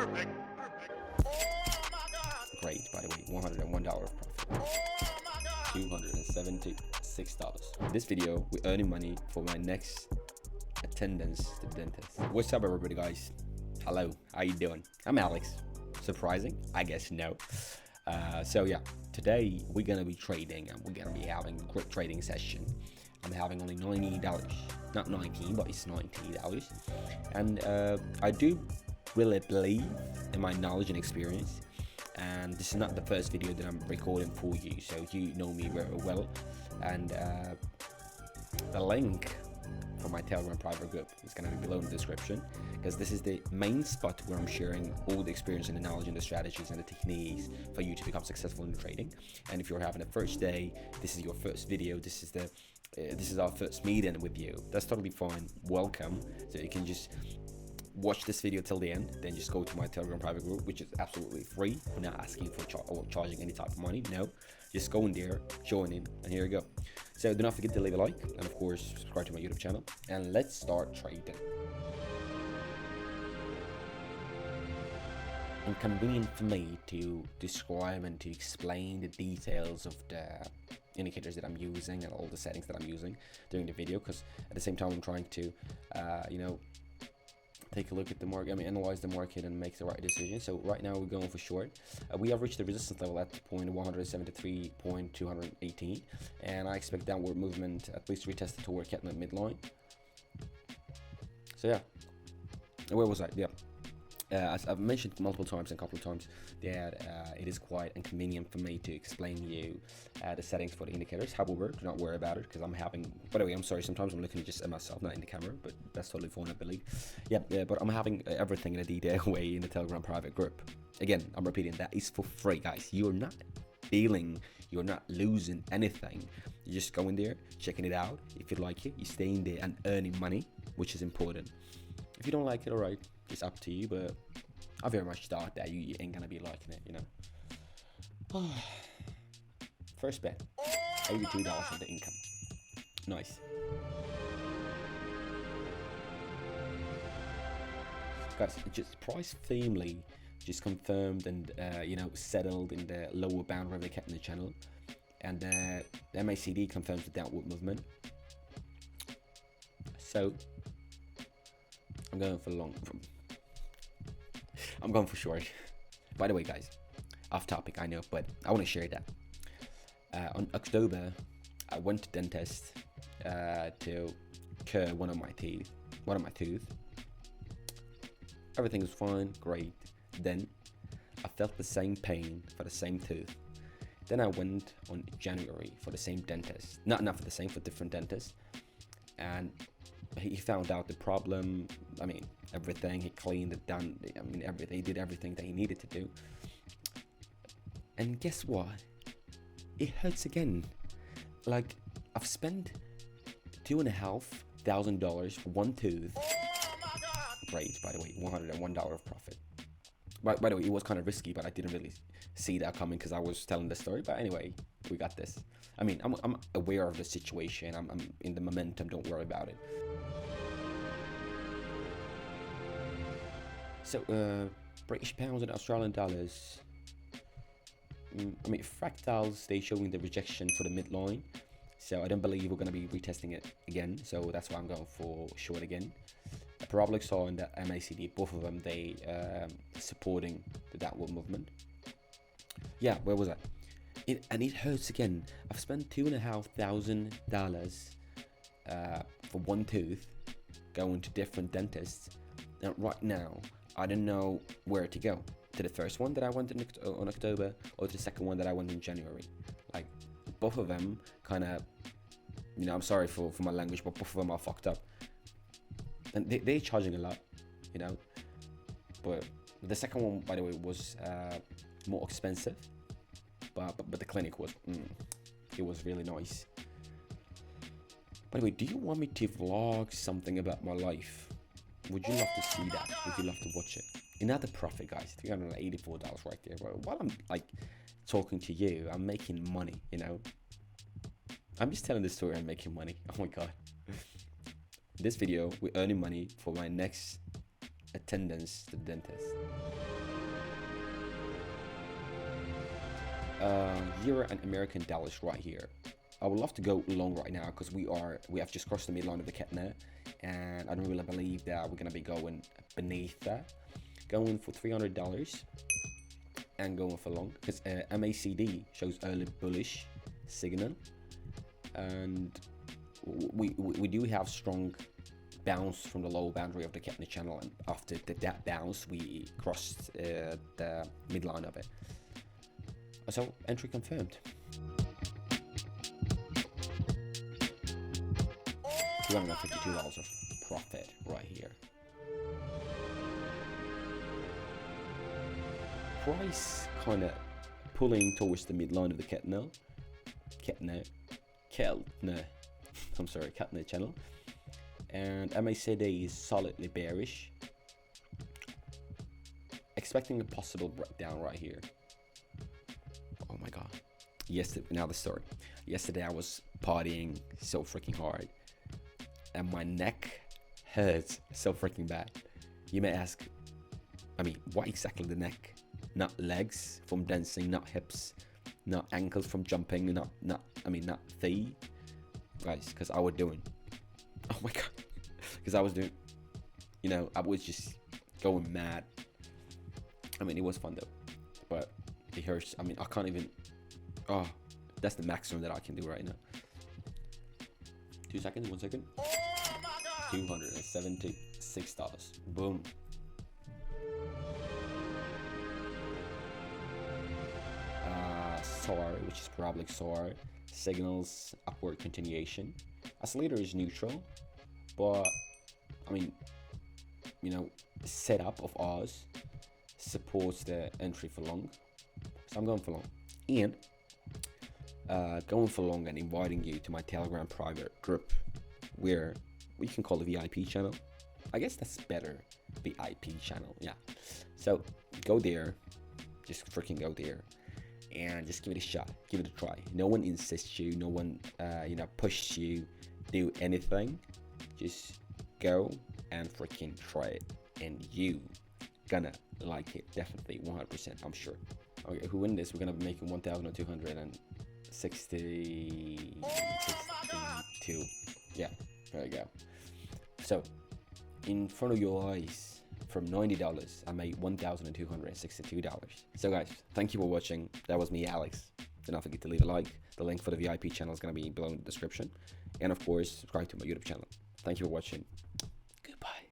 Great, by the way, $101 of profit. $276. This video, we're earning money for my next attendance to the dentist. What's up, everybody, guys? Hello, how you doing? I'm Alex. Surprising? I guess no. So yeah, today we're gonna be trading and we're gonna be having a quick trading session. I'm having only $90, not 19, but it's $90. And I do really believe in my knowledge and experience. And this is not the first video that I'm recording for you, so you know me very well. And the link for my Telegram private group is going to be below in the description, because this is the main spot where I'm sharing all the experience and the knowledge and the strategies and the techniques for you to become successful in trading. And if you're having a first day, this is your first video, this is our first meeting with you, that's totally fine. Welcome. So you can just watch this video till the end, then just go to my Telegram private group, which is absolutely free. We're not asking for or charging any type of money. No, just go in there, join in, and here you go. So do not forget to leave a like, and of course subscribe to my YouTube channel, and let's start trading. Inconvenient for me to describe and to explain the details of the indicators that I'm using and all the settings that I'm using during the video, because at the same time I'm trying to take a look at the market, analyze the market and make the right decision. So right now we're going for short. We have reached the resistance level at point 173.218, and I expect downward movement at least retested toward Keltner midline. So yeah, where was I? Yeah. As I've mentioned multiple times and a couple of times that it is quite inconvenient for me to explain you the settings for the indicators. However, do not worry about it, because I'm having, by the way, I'm sorry, sometimes I'm looking just at myself, not in the camera, but that's totally fine, I believe. Yeah, but I'm having everything in a detailed way in the Telegram private group. Again, I'm repeating, that is for free, guys. You're not dealing, you're not losing anything. You just go in there, checking it out. If you like it, you stay in there and earning money, which is important. If you don't like it, alright, it's up to you, but I very much thought that you ain't gonna be liking it, you know. First bet, $82 of the income. Nice. Guys, just price firmly just confirmed and settled in the lower boundary of the Keltner Channel, and the MACD confirms the downward movement. So I'm going for I'm going for short. By the way, guys, off topic, I know, but I want to share that. On October, I went to dentist to cure one of my teeth. Everything was fine, great. Then I felt the same pain for the same tooth. Then I went on January for the same dentist. Not for the same, for different dentist. And he found out the problem. Everything, he cleaned it, done, everything, he did everything that he needed to do. And guess what? It hurts again. Like, I've spent $2,500 for one tooth. Great, by the way, $101 of profit. By the way, it was kind of risky, but I didn't really see that coming because I was telling the story. But anyway, we got this. I'm aware of the situation. I'm in the momentum. Don't worry about it. So, British pounds and Australian dollars. Fractals, they showing the rejection for the midline. So I don't believe we're going to be retesting it again. So that's why I'm going for short again. I probably saw in the MACD, both of them, they supporting the downward movement. Yeah, where was I? And it hurts again. I've spent $2,500 for one tooth, going to different dentists. And right now, I don't know where to go. To the first one that I went on October, or to the second one that I went in January. Like, both of them kind of, I'm sorry for my language, but both of them are fucked up. And they're charging a lot, But the second one, by the way, was more expensive. But the clinic was, it was really nice. By the way, do you want me to vlog something about my life? Would you love to see that? Would you love to watch it? Another profit, guys. $384 right there. While I'm talking to you, I'm making money, I'm just telling this story. I'm making money. Oh my god. This video, we're earning money for my next attendance to the dentist. Euro and American dollars right here. I would love to go long right now because we have just crossed the midline of the Keltner, and I don't really believe that we're gonna be going beneath that. Going for $300 and going for long because MACD shows early bullish signal, and we do have strong bounce from the lower boundary of the Keltner channel, and after that bounce we crossed the midline of it. So entry confirmed. $252 of profit right here. Price kind of pulling towards the midline of the Keltner. I'm sorry, Keltner channel. And MACD is solidly bearish. Expecting a possible breakdown right here. Oh my god. Yesterday, now the story. Yesterday I was partying so freaking hard, and my neck hurts so freaking bad. You may ask, I mean, why exactly the neck? Not legs from dancing, not hips, not ankles from jumping, not thigh, guys. Because I was doing, oh my god, because I was doing, I was just going mad. I mean, it was fun though, but it hurts. I mean, I can't even. Oh, that's the maximum that I can do right now. 2 seconds, 1 second. $276. Boom. SAR, which is probably SAR, signals upward continuation. Oscillator is neutral, but I mean, the setup of ours supports the entry for long, so I'm going for long. And going for long and inviting you to my Telegram private group, where we can call the VIP channel. I guess that's better, VIP channel, yeah. So go there, just freaking go there, and just give it a shot, give it a try. No one insists you, no one pushes you do anything. Just go and freaking try it, and you gonna like it, definitely, 100%, I'm sure. Okay, who win this? We're gonna be making 1,262. Yeah, there you go. So in front of your eyes, from $90 I made $1,262. So guys, thank you for watching. That was me, Alex. Do not forget to leave a like. The link for the VIP channel is gonna be below in the description, and of course subscribe to my YouTube channel. Thank you for watching.